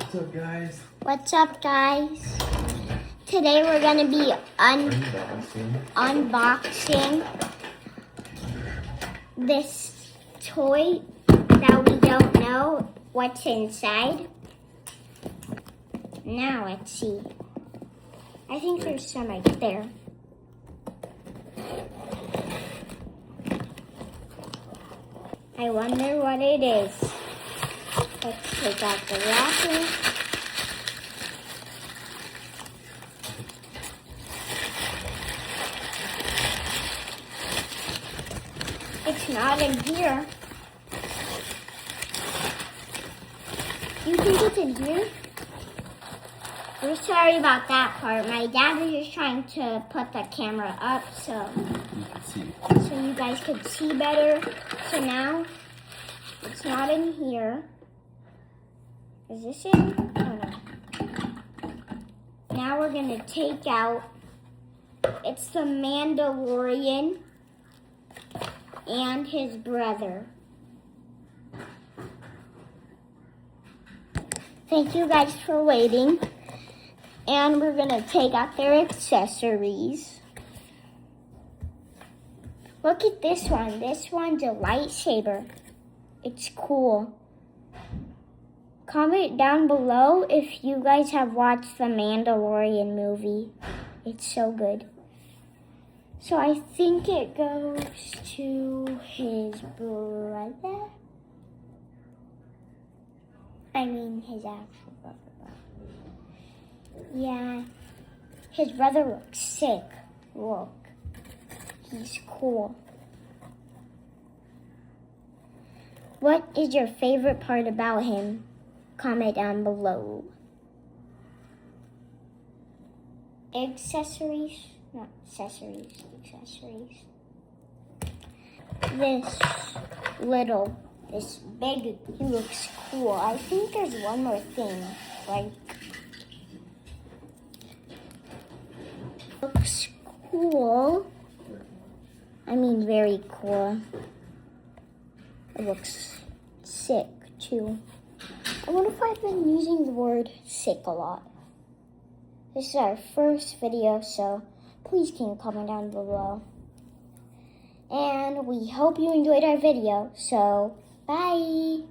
What's up, guys? What's up, guys? Today we're gonna be unboxing this toy that we don't know what's inside. Now let's see. I think there's some right there. I wonder what it is. Let's take out the wrapper. It's not in here. You think it's in here? We're sorry about that part. My dad was just trying to put the camera up so you guys could see better. So now it's not in here. Is this in? Oh no. Now we're gonna take out, it's the Mandalorian and his brother. Thank you guys for waiting. And we're gonna take out their accessories. Look at this one. This one's a lightsaber. It's cool. Comment down below if you guys have watched the Mandalorian movie. It's so good. So I think it goes to his brother. I mean his actual brother. Yeah, his brother looks sick. Look, he's cool. What is your favorite part about him? Comment down below. Accessories, not accessories, accessories. This big, he looks cool. I think there's one more thing, right? Looks cool. I mean, very cool. It looks sick, too. I wonder if I've been using the word sick a lot. This is our first video, so please can comment down below. And we hope you enjoyed our video, so bye!